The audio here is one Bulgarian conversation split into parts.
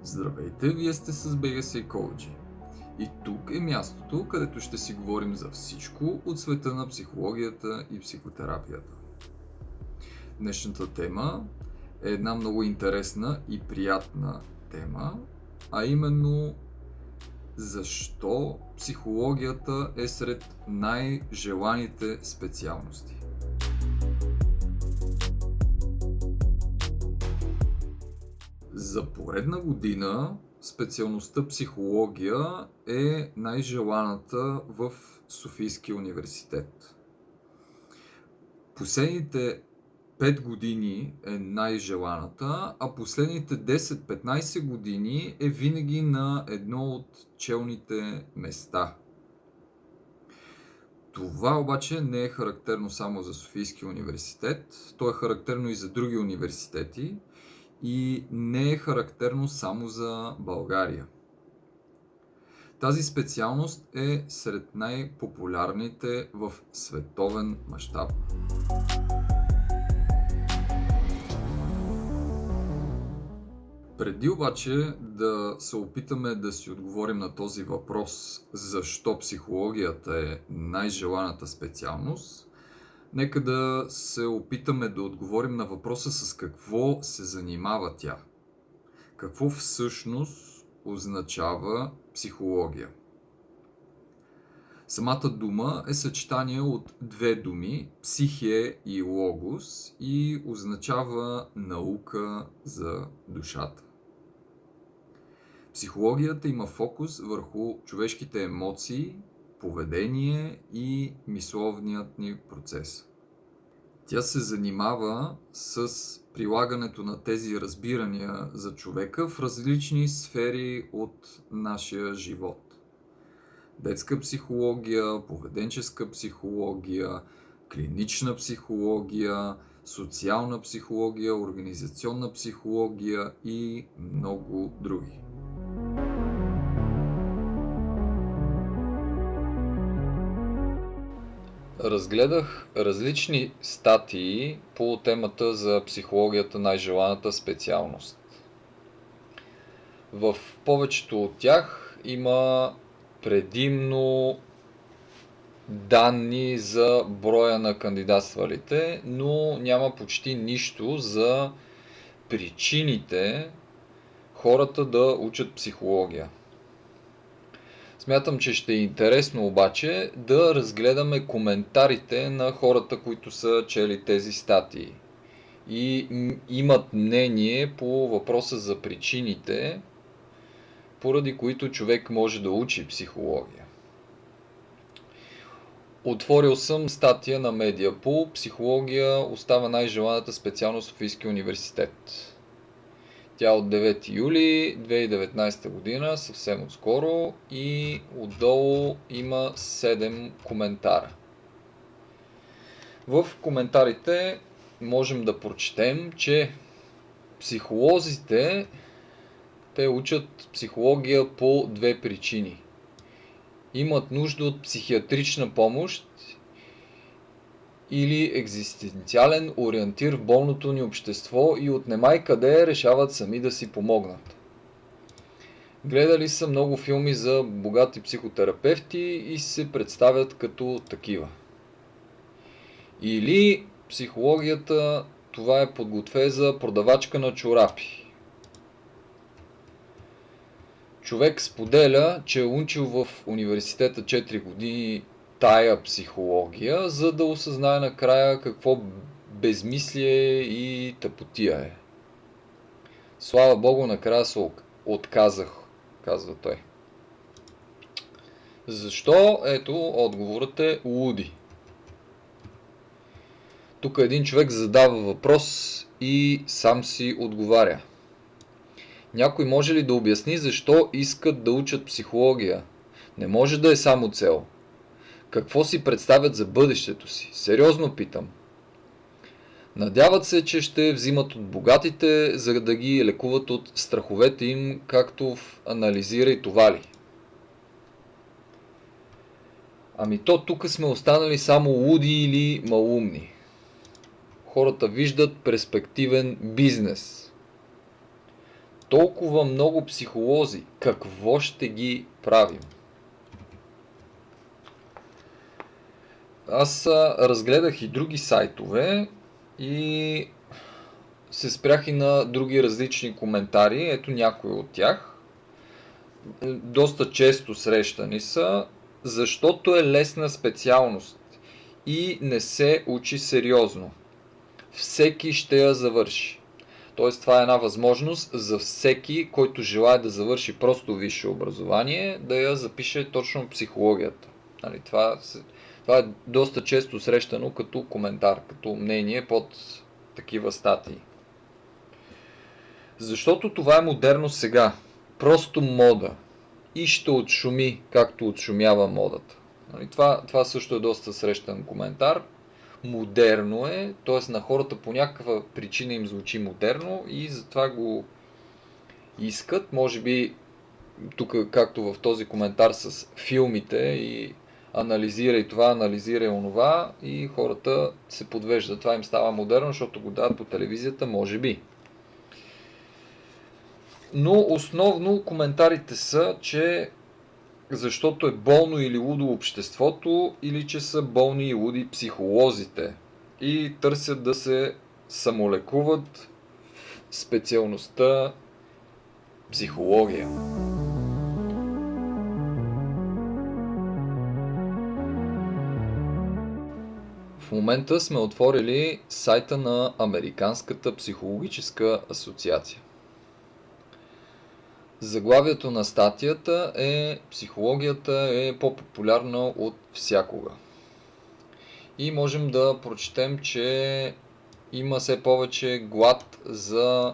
Здравейте, вие сте с BG Psychology. И тук е мястото, където ще си говорим за всичко от света на психологията и психотерапията. Днешната тема е една много интересна и приятна тема, а именно защо психологията е сред най-желаните специалности. За поредна година специалността психология е най-желаната в Софийския университет. Последните 5 години е най-желаната, а последните 10-15 години е винаги на едно от челните места. Това обаче не е характерно само за Софийския университет, то е характерно и за други университети и не е характерно само за България. Тази специалност е сред най-популярните в световен мащаб. Преди обаче да се опитаме да си отговорим на този въпрос, защо психологията е най-желаната специалност, нека да се опитаме да отговорим на въпроса с какво се занимава тя. Какво всъщност означава психология? Самата дума е съчетание от две думи, психе и логос, и означава наука за душата. Психологията има фокус върху човешките емоции, поведение и мисловният ни процес. Тя се занимава с прилагането на тези разбирания за човека в различни сфери от нашия живот. Детска психология, поведенческа психология, клинична психология, социална психология, организационна психология и много други. Разгледах различни статии по темата за психологията най-желаната специалност. В повечето от тях има предимно данни за броя на кандидатствалите, но няма почти нищо за причините хората да учат психология. Смятам, че ще е интересно обаче да разгледаме коментарите на хората, които са чели тези статии и имат мнение по въпроса за причините, поради които човек може да учи психология. Отворил съм статия на Mediapool "Психология остава най-желаната специалност в Софийския университет". Тя е от 9 юли 2019 година, съвсем отскоро, и отдолу има 7 коментара. В коментарите можем да прочетем, че психолозите те учат психология по две причини. Имат нужда от психиатрична помощ или екзистенциален ориентир в болното ни общество и от немай къде решават сами да си помогнат. Гледали са много филми за богати психотерапевти и се представят като такива. Или психологията това е подготве за продавачка на чорапи. Човек споделя, че е учил в университета 4 години тая психология, за да осъзнае накрая какво безмислие и тъпотия е. Слава Богу, накрая се отказах, казва той. Защо? Ето, отговорът е луди. Тук един човек задава въпрос и сам си отговаря. Някой може ли да обясни защо искат да учат психология? Не може да е само цел. Какво си представят за бъдещето си? Сериозно питам. Надяват се, че ще взимат от богатите, за да ги лекуват от страховете им, както в "Анализирай това ли". Ами то тук сме останали само луди или малумни. Хората виждат перспективен бизнес. толкова много психолози, какво ще ги правим? Аз разгледах и други сайтове и се спрях и на други различни коментари. Ето някои от тях. Доста често срещани са, защото е лесна специалност и не се учи сериозно. Всеки ще я завърши. Тоест това е една възможност за всеки, който желая да завърши просто висше образование, да я запише точно психологията. Нали, това е доста често срещано като коментар, като мнение под такива статии. Защото това е модерно сега. Просто мода. И ще отшуми, както отшумява модата. Нали, това също е доста срещан коментар. Модерно е, т.е. на хората по някаква причина им звучи модерно и затова го искат. Може би тук, както в този коментар с филмите и анализира това, анализира и онова и хората се подвеждат. Това им става модерно, защото го дават по телевизията, може би. Но основно коментарите са, че защото е болно или лудо обществото, или че са болни и луди психолозите и търсят да се самолекуват в специалността психология. В момента сме отворили сайта на Американската психологическа асоциация. Заглавието на статията е "Психологията е по-популярна от всякога". И можем да прочетем, че има все повече глад за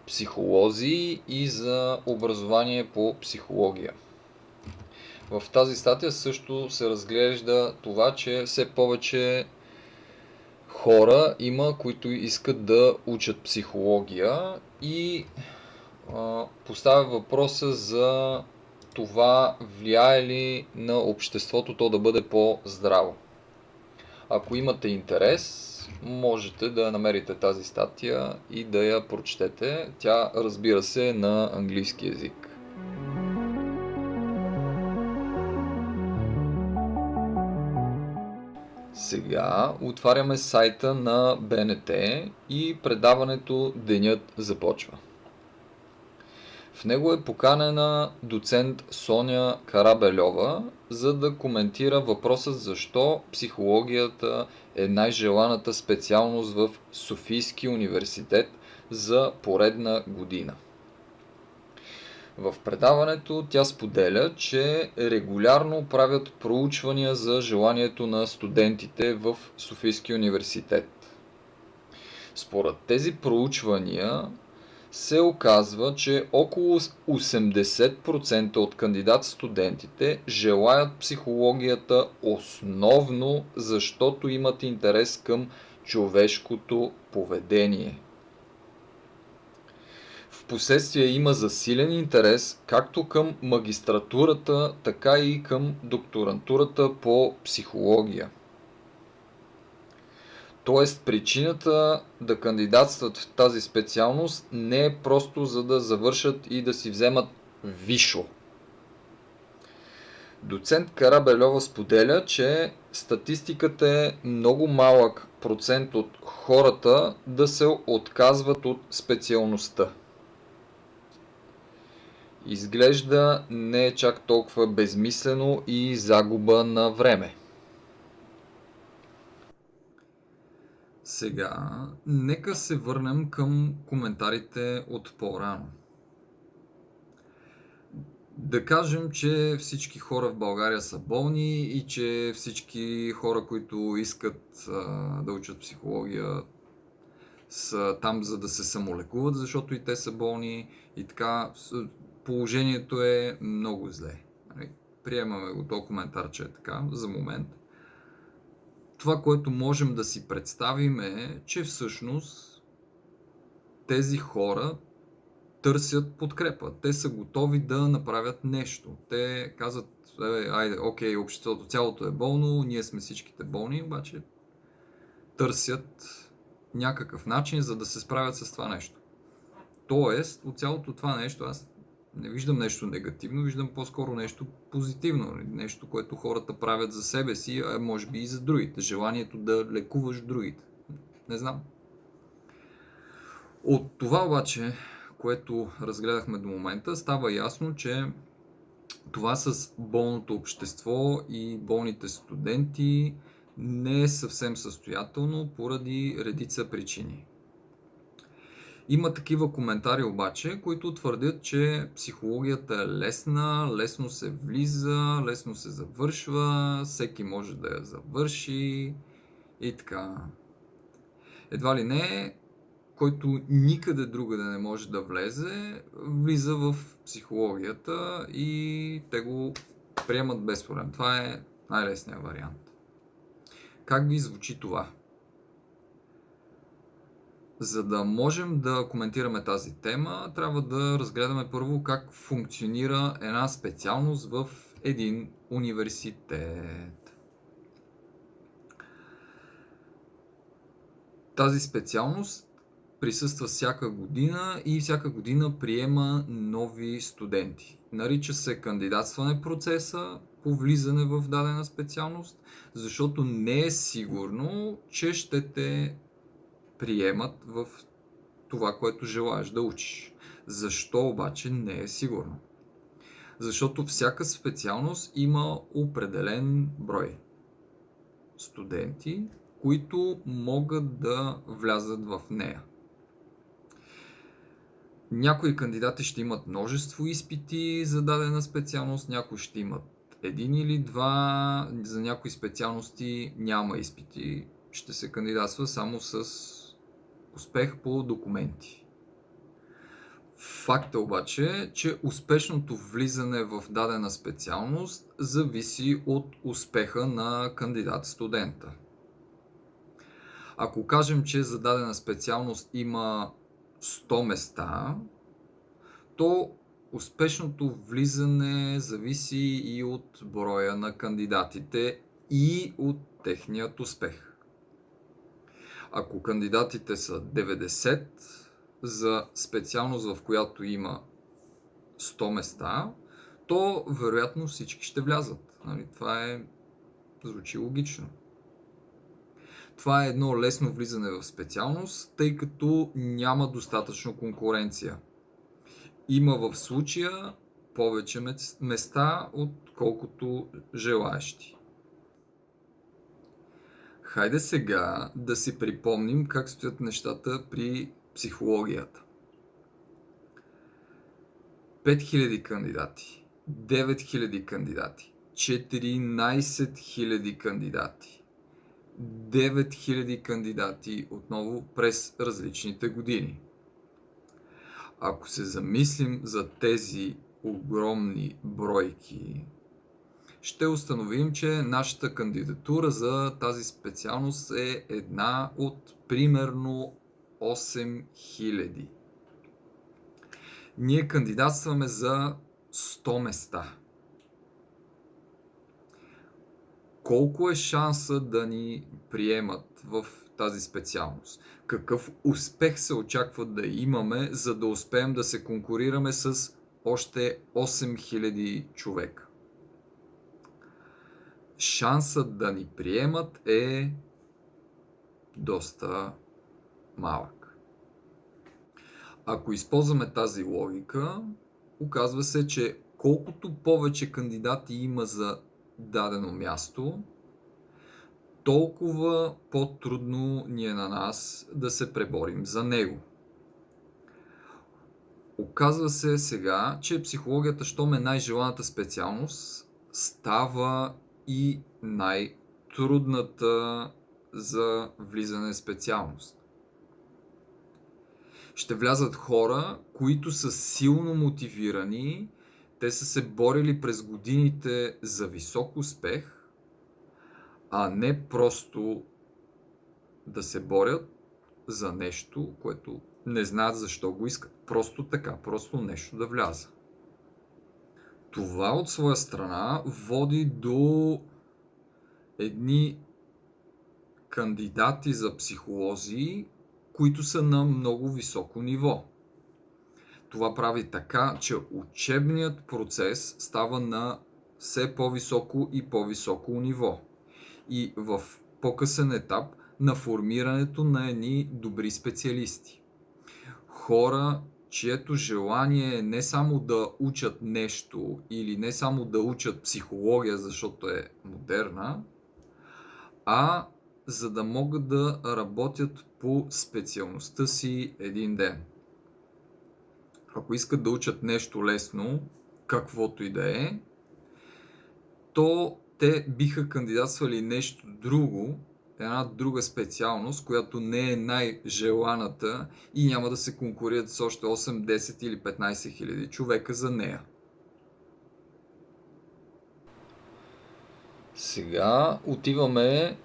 психолози и за образование по психология. В тази статия също се разглежда това, че все повече хора има, които искат да учат психология и поставя въпроса за това влияе ли на обществото то да бъде по-здраво. Ако имате интерес, можете да намерите тази статия и да я прочетете. Тя, разбира се, е на английски език. Сега отваряме сайта на БНТ и предаването "Денят започва". В него е поканена доцент Соня Карабельова, за да коментира въпроса защо психологията е най-желаната специалност в Софийския университет за поредна година. В предаването тя споделя, че регулярно правят проучвания за желанието на студентите в Софийския университет. Според тези проучвания се оказва, че около 80% от кандидат-студентите желаят психологията основно защото имат интерес към човешкото поведение. Впоследствие има засилен интерес както към магистратурата, така и към докторантурата по психология. Тоест, причината да кандидатстват в тази специалност не е просто за да завършат и да си вземат висшо. Доцент Карабельова споделя, че статистиката е много малък процент от хората да се отказват от специалността. Изглежда не е чак толкова безмислено и загуба на време. Сега, нека се върнем към коментарите от по-рано. Да кажем, че всички хора в България са болни и че всички хора, които искат да учат психология, са там за да се самолекуват, защото и те са болни и така. Положението е много зле. Приемаме го този коментар, че е така за момент. Това, което можем да си представим е, че всъщност тези хора търсят подкрепа. Те са готови да направят нещо. Те казват, айде, окей, обществото цялото е болно, ние сме всичките болни, обаче търсят някакъв начин, за да се справят с това нещо. Тоест, от цялото това нещо аз не виждам нещо негативно, виждам по-скоро нещо позитивно, нещо, което хората правят за себе си, а може би и за другите. Желанието да лекуваш другите. Не знам. От това обаче, което разгледахме до момента, става ясно, че това с болното общество и болните студенти не е съвсем състоятелно поради редица причини. Има такива коментари обаче, които твърдят, че психологията е лесна, лесно се влиза, лесно се завършва, всеки може да я завърши и така. Едва ли не, който никъде другаде не може да влезе, влиза в психологията и те го приемат без проблем. Това е най-лесният вариант. Как ви звучи това? За да можем да коментираме тази тема, трябва да разгледаме първо как функционира една специалност в един университет. Тази специалност присъства всяка година и всяка година приема нови студенти. Нарича се кандидатстване процеса по влизане в дадена специалност, защото не е сигурно, че ще те приемат в това, което желаеш да учиш. Защо обаче не е сигурно? Защото всяка специалност има определен брой студенти, които могат да влязат в нея. Някои кандидати ще имат множество изпити за дадена специалност, някои ще имат един или два, за някои специалности няма изпити, ще се кандидатства само с успех по документи. Факт е обаче, че успешното влизане в дадена специалност зависи от успеха на кандидат-студента. Ако кажем, че за дадена специалност има 100 места, то успешното влизане зависи и от броя на кандидатите и от техният успех. Ако кандидатите са 90 за специалност, в която има 100 места, то вероятно всички ще влязат. Това звучи логично. Това е едно лесно влизане в специалност, тъй като няма достатъчно конкуренция. Има в случая повече места, отколкото желаещи. Хайде сега да си припомним как стоят нещата при психологията. 5000 кандидати, 9000 кандидати, 14 000 кандидати, 9000 кандидати отново през различните години. Ако се замислим за тези огромни бройки, ще установим, че нашата кандидатура за тази специалност е една от примерно 8000. Ние кандидатстваме за 100 места. Колко е шанса да ни приемат в тази специалност? Какъв успех се очаква да имаме, за да успеем да се конкурираме с още 8000 човека? Шансът да ни приемат е доста малък. Ако използваме тази логика, оказва се, че колкото повече кандидати има за дадено място, толкова по-трудно ни е на нас да се преборим за него. Оказва се сега, че психологията, щом е най-желаната специалност, става и най-трудната за влизане в специалност. Ще влязат хора, които са силно мотивирани, те са се борили през годините за висок успех, а не просто да се борят за нещо, което не знаят защо го искат. Просто така, просто нещо да вляза. Това от своя страна води до едни кандидати за психолози, които са на много високо ниво. Това прави така, че учебният процес става на все по-високо и по-високо ниво и в по-късен етап на формирането на едни добри специалисти. Хора, чието желание е не само да учат нещо или не само да учат психология, защото е модерна, а за да могат да работят по специалността си един ден. Ако искат да учат нещо лесно, каквото и да е, то те биха кандидатствали нещо друго, една друга специалност, която не е най-желаната и няма да се конкурират с още 8, 10 или 15 хиляди човека за нея. Сега отиваме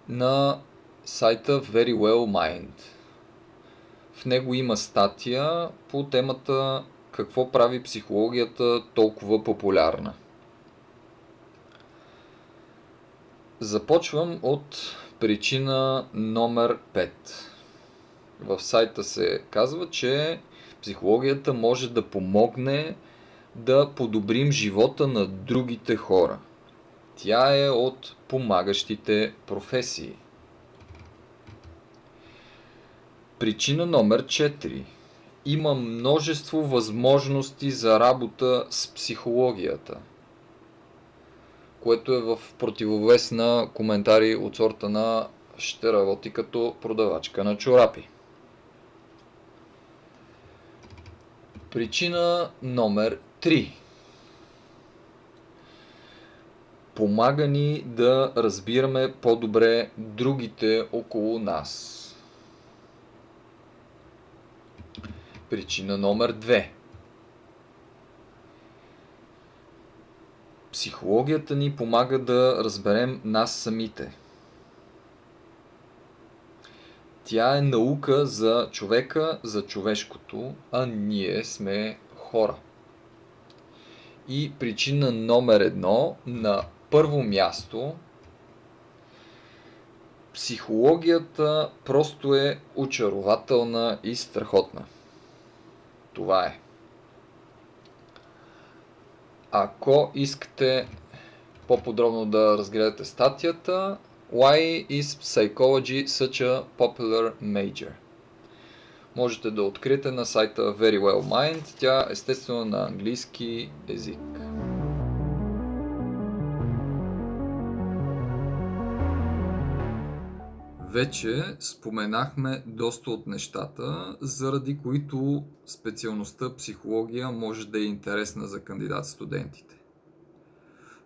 на сайта Very Well Mind. В него има статия по темата какво прави психологията толкова популярна. Започвам от причина номер 5. В сайта се казва, че психологията може да помогне да подобрим живота на другите хора. Тя е от помагащите професии. Причина номер 4. Има множество възможности за работа с психологията, което е в противовес на коментари от сорта на ще работи като продавачка на чорапи. Причина номер 3. Помага ни да разбираме по-добре другите около нас. Причина номер 2. Психологията ни помага да разберем нас самите. Тя е наука за човека, за човешкото, а ние сме хора. И причина номер 1, на първо място, психологията просто е очарователна и страхотна. Това е. Ако искате по-подробно да разгледате статията, Why is Psychology such a popular major? Можете да откриете на сайта Very Well Mind. Тя естествено на английски език. Вече споменахме доста от нещата, заради които специалността психология може да е интересна за кандидат-студентите.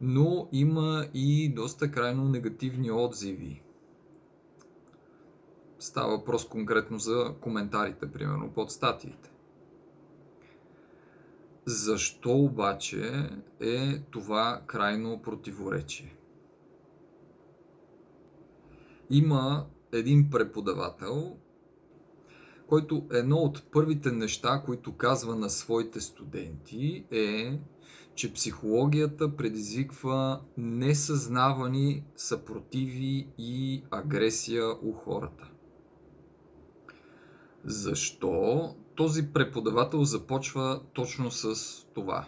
Но има и доста крайно негативни отзиви. Става въпрос конкретно за коментарите, примерно под статиите. Защо обаче е това крайно противоречие? Има един преподавател, който едно от първите неща, които казва на своите студенти е, че психологията предизвиква несъзнавани съпротиви и агресия у хората. Защо този преподавател започва точно с това?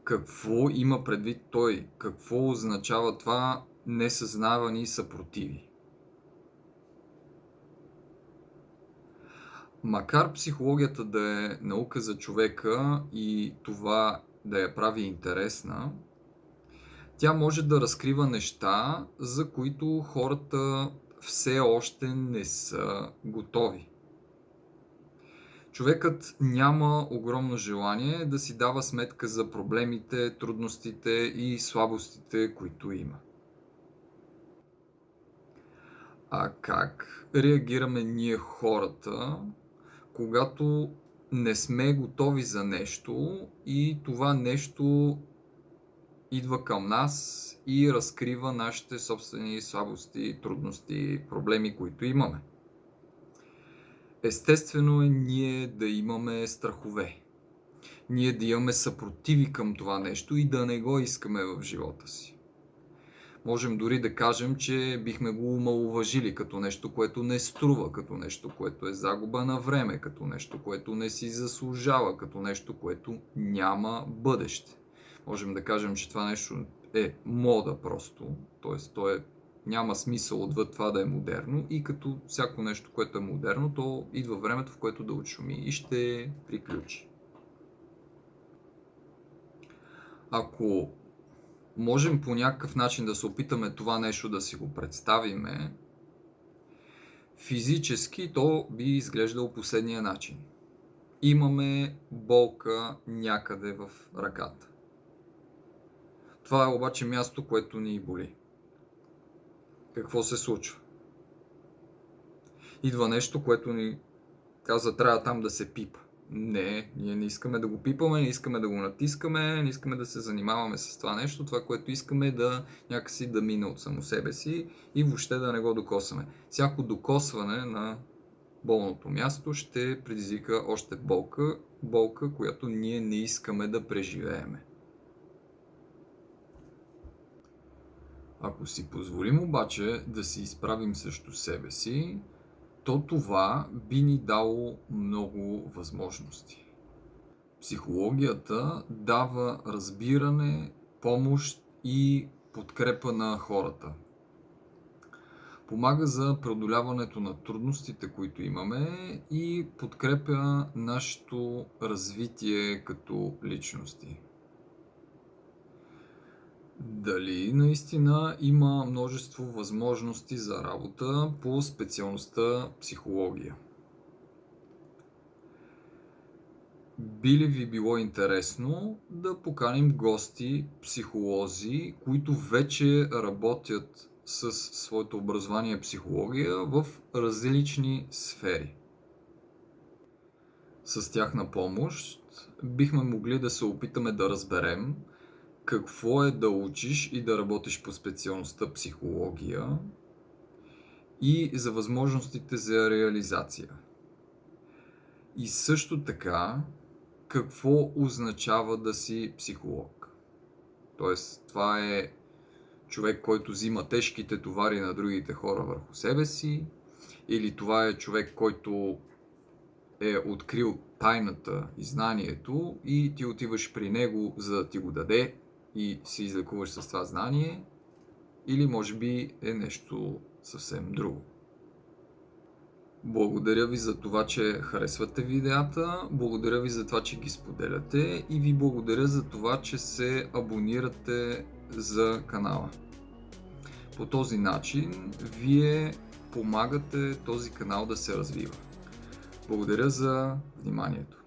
Какво има предвид той? Какво означава това несъзнавани съпротиви? Макар психологията да е наука за човека и това да я прави интересна, тя може да разкрива неща, за които хората все още не са готови. Човекът няма огромно желание да си дава сметка за проблемите, трудностите и слабостите, които има. А как реагираме ние хората, когато не сме готови за нещо и това нещо идва към нас и разкрива нашите собствени слабости, трудности, проблеми, които имаме? Естествено е ние да имаме страхове. Ние да имаме съпротиви към това нещо и да не го искаме в живота си. Можем дори да кажем, че бихме го омаловажили като нещо, което не струва, като нещо, което е загуба на време, като нещо, което не си заслужава, като нещо, което няма бъдеще. Можем да кажем, че това нещо е мода просто, т.е. няма смисъл отвъд това да е модерно и като всяко нещо, което е модерно, то идва времето, в което да отшуми и ще приключи. Ако можем по някакъв начин да се опитаме това нещо да си го представиме, физически то би изглеждало последния начин. Имаме болка някъде в ръката. Това е обаче място, което ни боли. Какво се случва? Идва нещо, което ни казва, трябва там да се пипа. Не, ние не искаме да го пипаме, не искаме да го натискаме, не искаме да се занимаваме с това нещо. Това, което искаме е да някакси да мине от само себе си и въобще да не го докосваме. Всяко докосване на болното място ще предизвика още болка, която ние не искаме да преживееме. Ако си позволим обаче да се изправим срещу себе си, то това би ни дало много възможности. Психологията дава разбиране, помощ и подкрепа на хората. Помага за преодоляването на трудностите, които имаме и подкрепя нашето развитие като личности. Дали наистина има множество възможности за работа по специалността психология? Би ли ви било интересно да поканим гости, психолози, които вече работят с своето образование психология в различни сфери? С тяхна помощ бихме могли да се опитаме да разберем какво е да учиш и да работиш по специалността психология и за възможностите за реализация. И също така, какво означава да си психолог? Тоест, това е човек, който взима тежките товари на другите хора върху себе си, или това е човек, който е открил тайната и знанието и ти отиваш при него, за да ти го даде и се излекуваш с това знание, или може би е нещо съвсем друго. Благодаря ви за това, че харесвате видеята, благодаря ви за това, че ги споделяте и ви благодаря за това, че се абонирате за канала. По този начин вие помагате този канал да се развива. Благодаря за вниманието.